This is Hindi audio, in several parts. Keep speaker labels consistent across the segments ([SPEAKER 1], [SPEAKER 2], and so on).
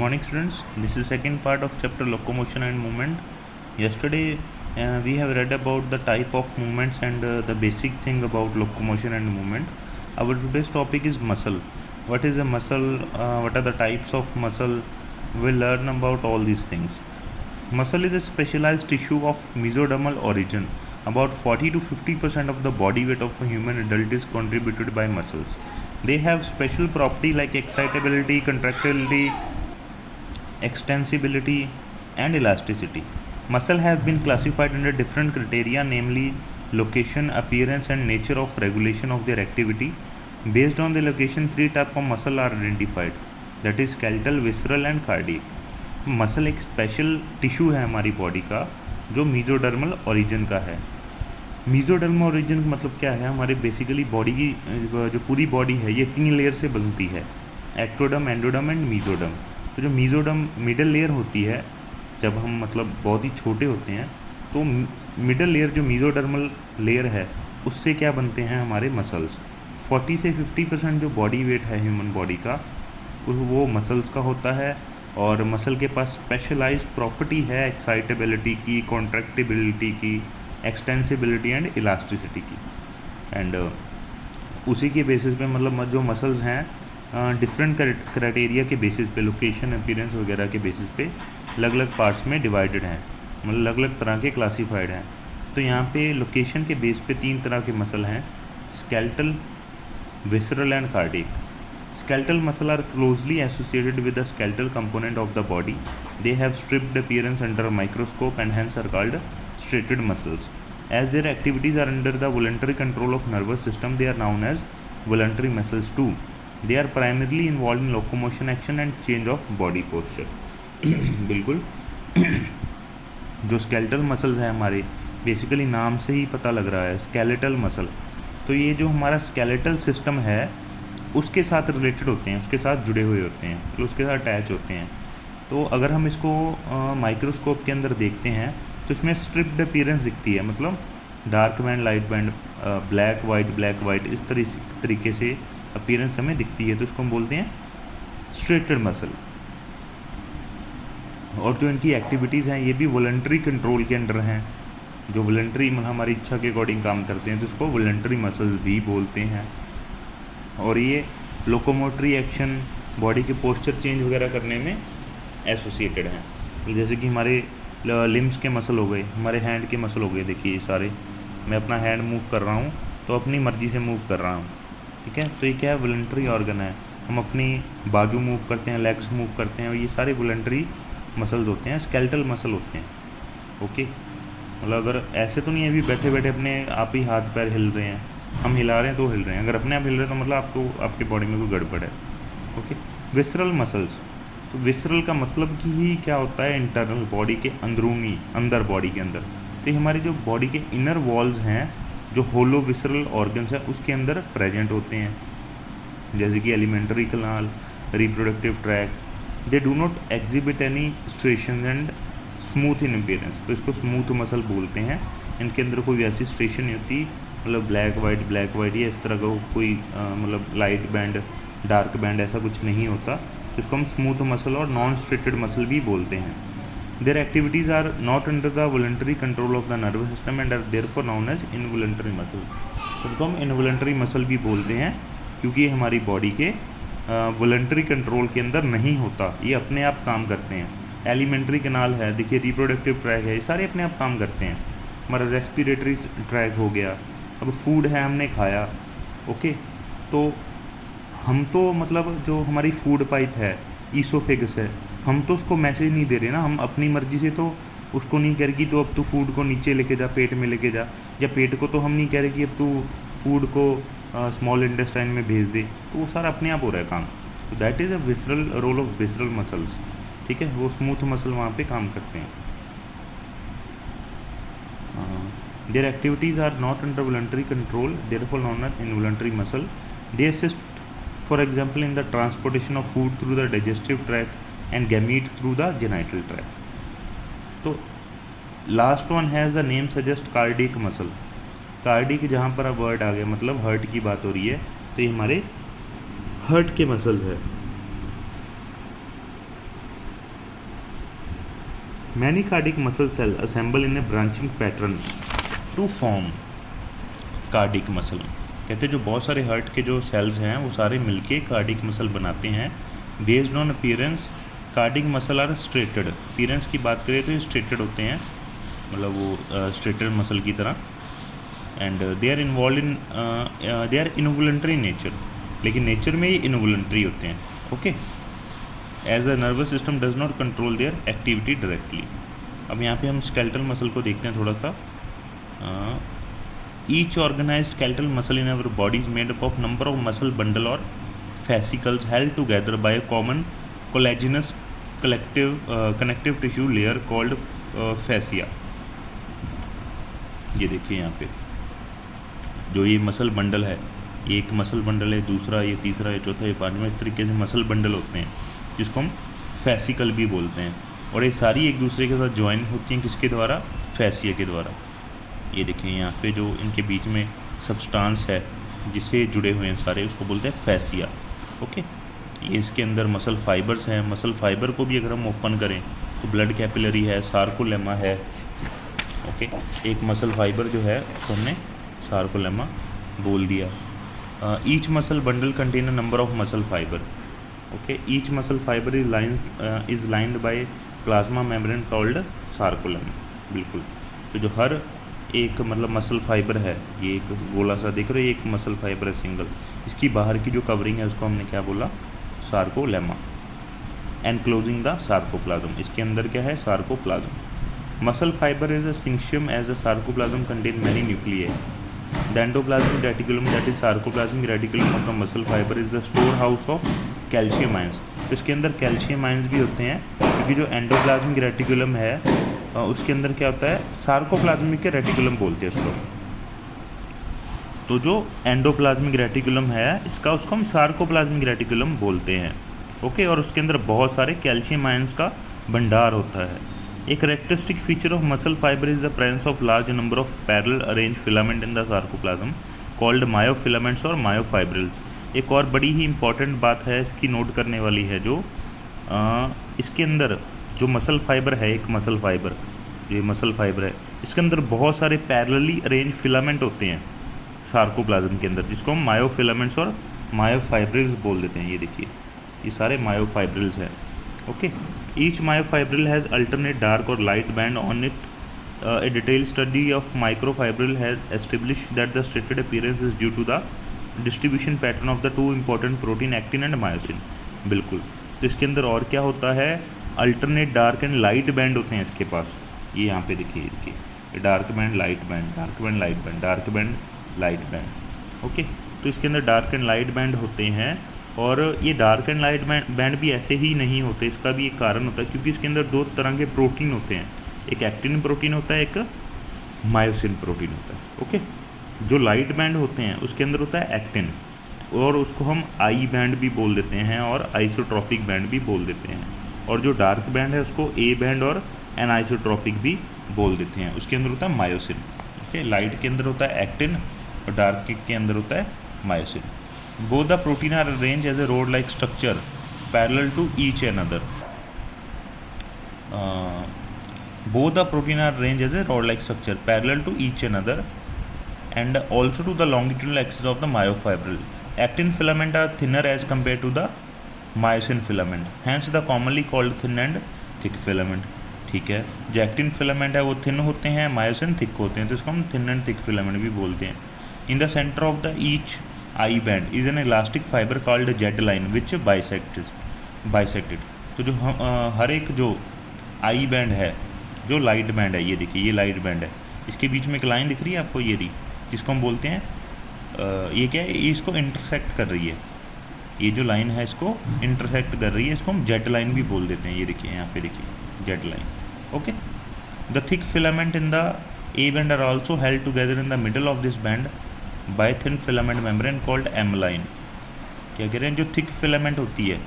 [SPEAKER 1] morning, students. This is second part of chapter locomotion and movement. Yesterday, we have read about the type of movements and the basic thing about locomotion and movement. Our today's topic is muscle. What is a muscle? What are the types of muscle? We'll learn about all these things. Muscle is a specialized tissue of mesodermal origin. About 40 to 50% of the body weight of a human adult is contributed by muscles. They have special property like excitability, contractility, extensibility, and elasticity. Muscle have been classified under different criteria, namely location, appearance, and nature of regulation of their activity. Based on the location, three types of muscle are identified, that is skeletal, visceral, and cardiac. Muscle एक स्पेशल टिश्यू है हमारी बॉडी का जो मीजोडर्मल ओरिजिन का है. मीजोडर्मल ओरिजिन का मतलब क्या है? हमारे बेसिकली बॉडी की जो पूरी बॉडी है ये 3 लेयर से बनती है, एक्टोडर्म, एंडोडर्म एंड मीजोडर्म. तो जो मीजोडर्म मिडल लेयर होती है, जब हम मतलब बहुत ही छोटे होते हैं तो मिडल लेयर जो मीजोडर्मल लेयर है उससे क्या बनते हैं हमारे मसल्स. 40 से 50% जो बॉडी वेट है ह्यूमन बॉडी का वो मसल्स का होता है. और मसल के पास स्पेशलाइज प्रॉपर्टी है एक्साइटेबिलिटी की, कॉन्ट्रैक्टिबिलिटी की, एक्सटेंसिबिलिटी एंड इलास्टिसिटी की. एंड उसी के बेसिस पे मतलब जो मसल्स हैं डिफरेंट क्राइटेरिया के बेसिस पे, लोकेशन, अपीयरेंस वगैरह के बेसिस पे अलग अलग पार्ट्स में डिवाइडेड हैं, मतलब अलग अलग तरह के क्लासीफाइड हैं. तो यहाँ पे लोकेशन के बेस पे 3 तरह के मसल हैं, skeletal, visceral and cardiac. Skeletal muscle are closely associated with the skeletal component of the body. They have stripped appearance under a microscope and hence are called striated muscles. As their activities are under the voluntary control of nervous system, they are known as voluntary muscles too. They are primarily involved in locomotion action and change of body posture. बिल्कुल जो skeletal muscles हैं हमारे, बेसिकली नाम से ही पता लग रहा है skeletal muscle. तो ये जो हमारा skeletal system है उसके साथ रिलेटेड होते हैं, उसके साथ जुड़े हुए होते हैं, तो उसके साथ अटैच होते हैं. तो अगर हम इसको माइक्रोस्कोप के अंदर देखते हैं तो इसमें स्ट्रिप्ड अपीयरेंस दिखती है, मतलब dark band, light band, black white इस तरीके से अपीयरेंस हमें दिखती है. तो इसको हम बोलते हैं स्ट्रेटेड मसल. और जो इनकी एक्टिविटीज़ हैं ये भी वॉलंटरी कंट्रोल के अंडर हैं, जो वॉलंटरी मतलब हमारी इच्छा के अकॉर्डिंग काम करते हैं, तो इसको वॉलंटरी मसल्स भी बोलते हैं. और ये लोकोमोटरी एक्शन, बॉडी के पोस्चर चेंज वगैरह करने में एसोसिएटेड हैं. जैसे कि हमारे लिम्स के मसल हो गए, हमारे हैंड के मसल हो गए. देखिए ये सारे, मैं अपना हैंड मूव कर रहा हूँ तो अपनी मर्ज़ी से मूव कर रहा हूँ, ठीक है. तो ये क्या है? वॉलंटरी ऑर्गन है. हम अपनी बाजू मूव करते हैं, लेग्स मूव करते हैं, और ये सारे वॉलंटरी मसल्स होते हैं, स्केलेटल मसल होते हैं. ओके, मतलब अगर ऐसे तो नहीं है अभी बैठे बैठे अपने आप ही हाथ पैर हिल रहे हैं, हम हिला रहे हैं तो हिल रहे हैं. अगर अपने आप हिल रहे हैं तो मतलब आपको आपके बॉडी में कोई गड़बड़ है. ओके. विसरल मसल्स, तो विसरल का मतलब कि ही क्या होता है? इंटरनल, बॉडी के अंदरूनी, अंदर बॉडी के अंदर. तो ये हमारी जो बॉडी के इनर वॉल्स हैं, जो होलो विसरल ऑर्गन्स है उसके अंदर प्रेजेंट होते हैं, जैसे कि alimentary canal, reproductive tract. They do not exhibit any striation and smooth in appearance. तो इसको स्मूथ मसल बोलते हैं. इनके अंदर कोई ऐसी स्ट्रेशन नहीं होती, मतलब ब्लैक वाइट या इस तरह का कोई मतलब लाइट बैंड, डार्क बैंड ऐसा कुछ नहीं होता. तो इसको हम स्मूथ मसल और नॉन स्ट्रेटेड मसल भी बोलते हैं. Their activities are not under the voluntary control of the nervous system and are therefore known as involuntary muscle. तो इसको हम इनवॉलंटरी मसल भी बोलते हैं क्योंकि ये हमारी बॉडी के वॉलंटरी कंट्रोल के अंदर नहीं होता, ये अपने आप काम करते हैं. एलिमेंट्री कनाल है, देखिए रिप्रोडक्टिव ट्रैक है, ये सारे अपने आप काम करते हैं. हमारा रेस्पिरेटरी ट्रैक हो गया. अब फूड है, हमने खाया, ओके, तो हम तो मतलब जो हमारी फूड पाइप है, ईसोफेगस है, हम तो उसको मैसेज नहीं दे रहे ना, हम अपनी मर्ज़ी से तो उसको नहीं कह रहे कि तो अब तू फूड को नीचे लेके जा, पेट में लेके जा, या पेट को तो हम नहीं कह रहे कि अब तू फूड को स्मॉल इंटेस्टाइन में भेज दे. तो वो सारा अपने आप हो रहा है काम. तो that is a visceral role of visceral muscles, ठीक है. वो स्मूथ मसल वहाँ पे काम करते हैं. Their activities are not under voluntary control, therefore known as involuntary muscle. They assist, for example, in the transportation of food through the digestive tract and gamete through the genital tract. तो last one has the name suggest cardiac muscle. Cardiac जहाँ पर अब वर्ड आ गया, मतलब हार्ट की बात हो रही है, तो ये हमारे हार्ट के मसल्स है. Many cardiac muscle cell assemble in a branching pattern to form cardiac muscle. कहते हैं जो बहुत सारे हार्ट के जो सेल्स हैं वो सारे मिलके कार्डिक मसल बनाते हैं। Based on appearance cardiac muscle are striated. Appearance की बात करें तो ये स्ट्रेटेड होते हैं, मतलब वो स्ट्रेटेड मसल की तरह। And they are involve in they are involuntary nature, लेकिन नेचर में ये इनवॉलंटरी होते हैं। Okay, as the nervous system does not control their activity directly. अब यहाँ पे हम स्केलेटल मसल को देखते हैं थोड़ा सा। Each organized skeletal muscle in our body is made up of number of muscle bundle और fascicles held together by a common collagenous connective tissue layer called fascia। ये देखिए यहाँ पे जो ये मसल बंडल है, ये एक मसल बंडल है, दूसरा, ये तीसरा, ये चौथा, ये पांचवा, इस तरीके से मसल बंडल होते हैं जिसको हम फैसिकल भी बोलते हैं। और ये सारी एक दूसरे के साथ ज्वाइन होती हैं किसके द्वारा? फैसिया के द्वारा। ये देखिए यहाँ पे जो इनके बीच में सब्सटेंस है जिससे जुड़े हुए हैं सारे, उसको बोलते हैं फैसिया। ओके, ये इसके अंदर मसल फाइबर्स हैं। मसल फाइबर को भी अगर हम ओपन करें तो ब्लड कैपिलरी है, सार्कोलेमा है। ओके, एक मसल फाइबर जो है उसको हमने सार्कोलेमा बोल दिया। Each muscle bundle contain a number of muscle fibre. Okay, each muscle fibre is lined by plasma membrane called sarcolemma. बिल्कुल, तो जो हर एक मतलब मसल फाइबर है, ये एक गोला सा दिख रहा है, एक मसल फाइबर है सिंगल, इसकी बाहर की जो कवरिंग है उसको हमने क्या बोला? सार्कोलेमा। एनक्लोजिंग द सार्कोप्लाज्म, इसके अंदर क्या है? Sarcoplasm. Muscle fibre is a syncytium as a sarcoplasm contain many nuclei. The endoplasmic reticulum that is sarcoplasmic reticulum of the muscle fibre is the store house of calcium ions. तो इसके अंदर कैल्शियम आयंस भी होते हैं, क्योंकि जो एंडोप्लाज्मिक रेटिकुलम है उसके अंदर क्या होता है? सार्कोप्लाज्मिक के रेटिकुलम बोलते हैं उसको। तो जो एंडोप्लाज्मिक रेटिकुलम है इसका, उसको हम सार्कोप्लाज्मिक रेटिकुलम बोलते हैं। ओके, और उसके अंदर बहुत सारे कैल्शियम आयंस का भंडार होता है। एक characteristic feature of muscle fibre is the presence of large number of parallel arrange filament in the sarcoplasm called myofilaments और मायोफाइब्रिल्स। एक और बड़ी ही इंपॉर्टेंट बात है इसकी नोट करने वाली है, जो इसके अंदर जो मसल फाइबर है, एक मसल फाइबर, ये मसल फाइबर है, इसके अंदर बहुत सारे पैरेलली अरेंज फिलामेंट होते हैं सार्कोप्लाज्म के अंदर, जिसको हम मायोफिलामेंट्स और मायोफाइब्रिल्स बोल देते हैं। ये देखिए, ये सारे मायोफाइब्रिल्स हैं। Okay, each myofibril has alternate dark और light band on it. A detail study of microfibril has establish that the striated appearance is due to the distribution pattern of the two important protein actin and myosin. बिल्कुल, तो इसके अंदर और क्या होता है? Alternate dark and light band होते हैं इसके पास। ये यहाँ पे देखिए dark band, light band, dark band, light band, dark band, light band. Okay, तो इसके अंदर डार्क एंड लाइट बैंड होते हैं। और ये डार्क एंड लाइट बैंड भी ऐसे ही नहीं होते, इसका भी एक कारण होता है, क्योंकि इसके अंदर दो तरह के प्रोटीन होते हैं, एक एक्टिन प्रोटीन होता है, एक मायोसिन प्रोटीन होता है। ओके, जो लाइट बैंड होते हैं उसके अंदर होता है एक्टिन, और उसको हम आई बैंड भी बोल देते हैं और आइसोट्रॉपिक बैंड भी बोल देते हैं। और जो डार्क बैंड है उसको ए बैंड और एनाइसोट्रॉपिक भी बोल देते हैं। उसके अंदर होता है मायोसिन। ओके, लाइट के अंदर होता है एक्टिन और डार्क के अंदर होता है myosin. Both the protein are arranged as a rod like structure parallel to each other. Both the protein are arranged as a rod like structure parallel to each other and also to the longitudinal axis of the myofibril. Actin filament are thinner as compared to the myosin filament, hence the commonly called thin and thick filament. ठीक है, जो एक्टिन फिलामेंट है वो थिन होते हैं, मायोसिन थिक होते हैं, तो इसको हम थिन एंड थिक फिलामेंट भी बोलते हैं। In the centre of the each I band is an elastic fibre called Z line which bisected. तो जो हर एक जो आई बैंड है, जो लाइट बैंड है, ये देखिए ये लाइट बैंड है, इसके बीच में एक लाइन दिख रही है आपको, ये रही, जिसको हम बोलते हैं ये क्या है? ये इसको इंटरसेक्ट कर रही है, ये जो लाइन है इसको इंटरसेक्ट कर रही है, इसको हम जेड लाइन भी बोल देते हैं। ये देखिए यहाँ पे देखिए Z line. Okay, the thick filament in the A band are also held together in the middle of this band by thin filament membrane called M line. क्या कह रहे हैं? जो थिक फिलामेंट होती है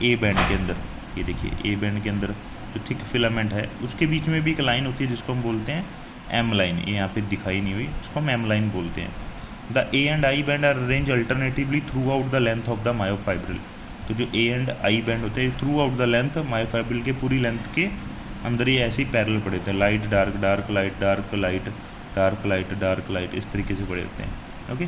[SPEAKER 1] ए बैंड के अंदर, ये देखिए ए बैंड के अंदर जो थिक फिलामेंट है उसके बीच में भी एक लाइन होती है जिसको हम बोलते हैं एम लाइन। ये यहाँ पे दिखाई नहीं हुई, इसको हम एम लाइन बोलते हैं। The A and I band are arrange alternatively throughout the length of the myofibril. तो जो ए एंड आई बैंड होते हैं throughout the length myofibril के पूरी लेंथ के अंदर ये ऐसे ही पैरेलल पड़े होते हैं, light dark dark light dark light dark light dark light, इस तरीके से पड़े होते हैं। Okay,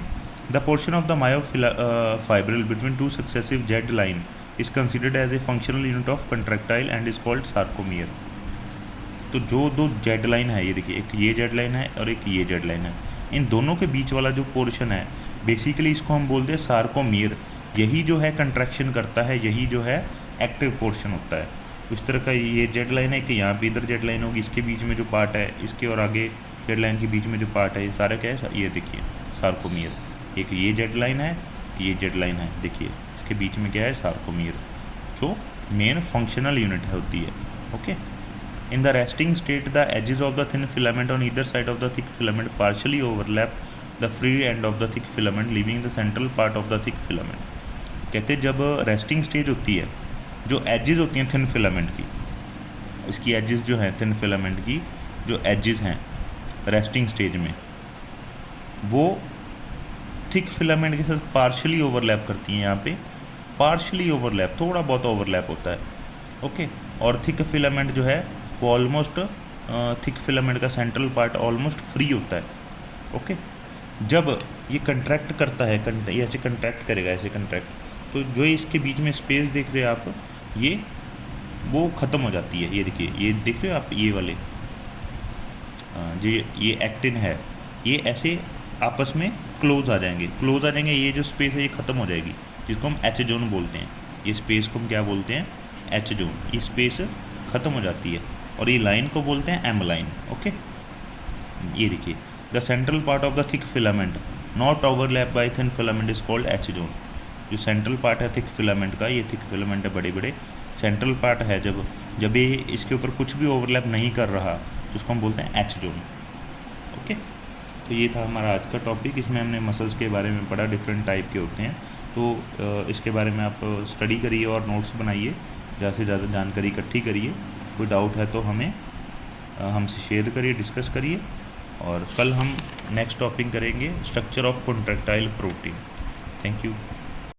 [SPEAKER 1] the portion of the myofibril between two successive Z line is considered as a functional unit of contractile and is called sarcomere. तो जो दो जेड लाइन है, ये देखिए, एक ये जेड लाइन है और एक ये जेड लाइन है, इन दोनों के बीच वाला जो पोर्शन है बेसिकली इसको हम बोलते हैं सार्कोमियर। यही जो है कंट्रैक्शन करता है, यही जो है एक्टिव पोर्शन होता है। इस तरह का ये जेड लाइन है कि यहाँ पे इधर जेड लाइन होगी, इसके बीच में जो पार्ट है, इसके और आगे जेड लाइन के बीच में जो पार्ट है, ये सारा क्या है, ये देखिए सार्कोमियर। एक ये जेड लाइन है, ये जेड लाइन है, देखिए इसके बीच में क्या है, सार्कोमियर, जो मेन फंक्शनल यूनिट है होती है। Okay, in the resting state the edges of the thin filament on either side of the thick filament partially overlap the free end of the thick filament leaving the central part of the thick filament. कहते हैं जब रेस्टिंग स्टेज होती है, जो एजेस होती हैं थिन फिलामेंट की, इसकी एजेस जो हैं थिन फिलामेंट की जो एजेस हैं रेस्टिंग स्टेज में, वो थिक फिलामेंट के साथ पार्शली ओवरलैप करती हैं। यहाँ पे पार्शली ओवरलैप, थोड़ा बहुत ओवरलैप होता है। ओके, और थिक फिलामेंट जो है वो ऑलमोस्ट, थिक फिलामेंट का सेंट्रल पार्ट ऑलमोस्ट फ्री होता है। ओके, जब ये कंट्रैक्ट करता है, ये ऐसे कंट्रैक्ट करेगा, ऐसे कंट्रैक्ट, तो जो इसके बीच में स्पेस देख रहे हो आप, ये वो ख़त्म हो जाती है। ये देखिए, ये देख रहे हो आप, ये वाले जो ये एक्टिन है, ये ऐसे आपस में क्लोज आ जाएंगे, ये जो स्पेस है ये ख़त्म हो जाएगी, जिसको हम एच जोन बोलते हैं। ये स्पेस को हम क्या बोलते हैं, एच जोन। ये स्पेस ख़त्म हो जाती है और ये लाइन को बोलते हैं एम लाइन। ओके, ये देखिए, the central part of the thick filament not overlap bye thin filament is called H zone. जो सेंट्रल पार्ट है थिक फिलामेंट का, ये थिक फिलामेंट है बड़े बड़े, सेंट्रल पार्ट है, जब ये इसके ऊपर कुछ भी ओवरलैप नहीं कर रहा तो उसको हम बोलते हैं एच जोन। ओके, तो ये था हमारा आज का टॉपिक। इसमें हमने मसल्स के बारे में पढ़ा, डिफरेंट टाइप के होते हैं। तो इसके बारे में आप स्टडी करिए और नोट्स बनाइए, ज़्यादा से ज़्यादा जानकारी इकट्ठी करिए। कोई डाउट है तो हमें हमसे शेयर करिए, डिस्कस करिए। और कल हम नेक्स्ट टॉपिक करेंगे structure of contractile protein. Thank you.